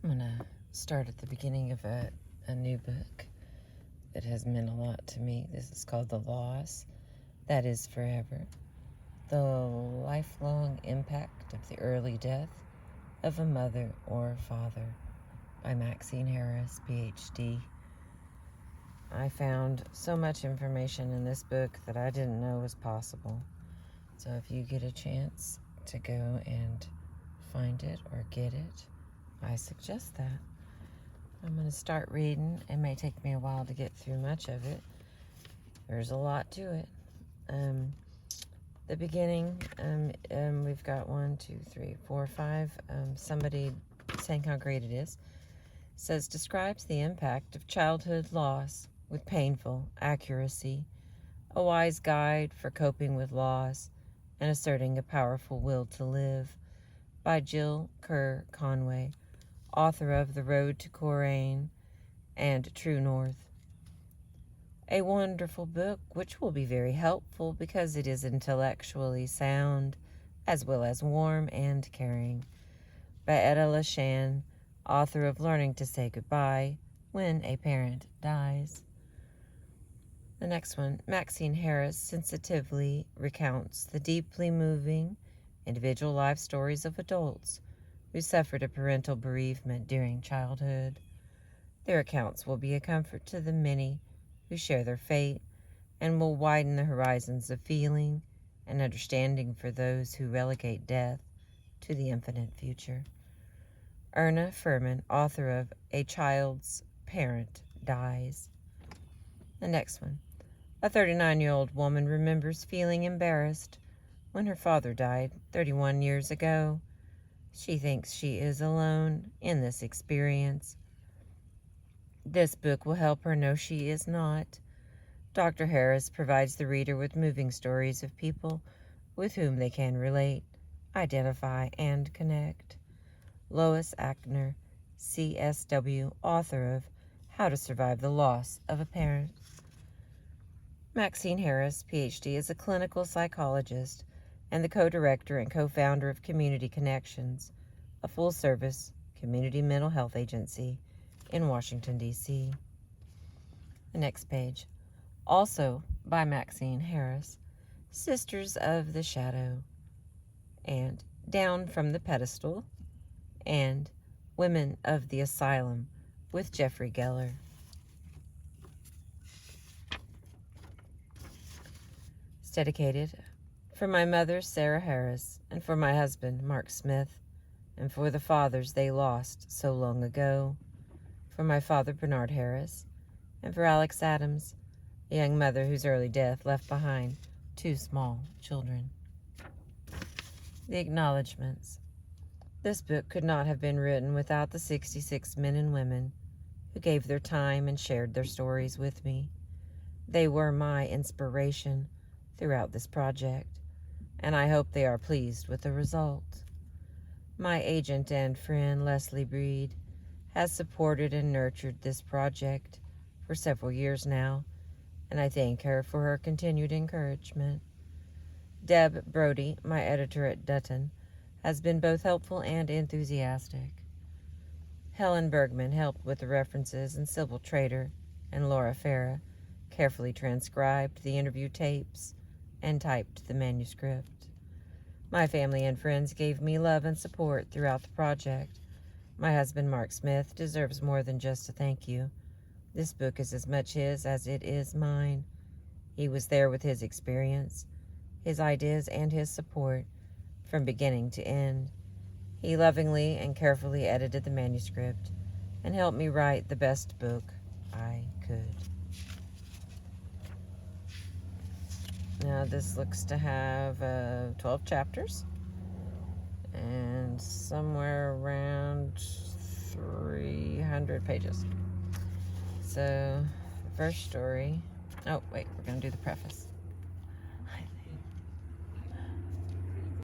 I'm going to start at the beginning of a new book that has meant a lot to me. This is called The Loss That Is Forever. The Lifelong Impact of the Early Death of a Mother or Father by Maxine Harris PhD. I found so much information in this book that I didn't know was possible. So if you get a chance to go and find it or get it, I suggest that. I'm going to start reading. It may take me a while to get through much of it. There's a lot to it. The beginning, we've got 1, 2, 3, 4, 5. Somebody saying how great it is. Says, describes the impact of childhood loss with painful accuracy, a wise guide for coping with loss and asserting a powerful will to live, by Jill Kerr Conway, author of The Road to Corain and True North. A wonderful book which will be very helpful because it is intellectually sound as well as warm and caring, by Etta LaShan, author of Learning to Say Goodbye When a Parent Dies. The next one, Maxine Harris sensitively recounts the deeply moving individual life stories of adults who suffered a parental bereavement during childhood. Their accounts will be a comfort to the many who share their fate and will widen the horizons of feeling and understanding for those who relegate death to the infinite future. Erna Furman, author of A Child's Parent Dies. The next one. A 39-year-old woman remembers feeling embarrassed when her father died 31 years ago. She thinks she is alone in this experience. This book will help her know she is not. Dr. Harris provides the reader with moving stories of people with whom they can relate, identify, and connect. Lois Ackner, CSW, author of How to Survive the Loss of a Parent. Maxine Harris, PhD, is a clinical psychologist and the co-director and co-founder of Community Connections, a full-service community mental health agency in Washington, D.C. The next page, also by Maxine Harris, Sisters of the Shadow, and Down from the Pedestal, and Women of the Asylum with Jeffrey Geller. It's dedicated for my mother, Sarah Harris, and for my husband, Mark Smith, and for the fathers they lost so long ago, for my father, Bernard Harris, and for Alex Adams, a young mother whose early death left behind 2 small children. The acknowledgments. This book could not have been written without the 66 men and women who gave their time and shared their stories with me. They were my inspiration throughout this project, and I hope they are pleased with the result. My agent and friend, Leslie Breed, has supported and nurtured this project for several years now, and I thank her for her continued encouragement. Deb Brody, my editor at Dutton, has been both helpful and enthusiastic. Helen Bergman helped with the references, and Sybil Trader and Laura Farah carefully transcribed the interview tapes and typed the manuscript. My family and friends gave me love and support throughout the project. My husband, Mark Smith, deserves more than just a thank you. This book is as much his as it is mine. He was there with his experience, his ideas, and his support from beginning to end. He lovingly and carefully edited the manuscript and helped me write the best book I could. Now this looks to have 12 chapters and somewhere around 300 pages. So, first story. Oh, wait, we're going to do the preface.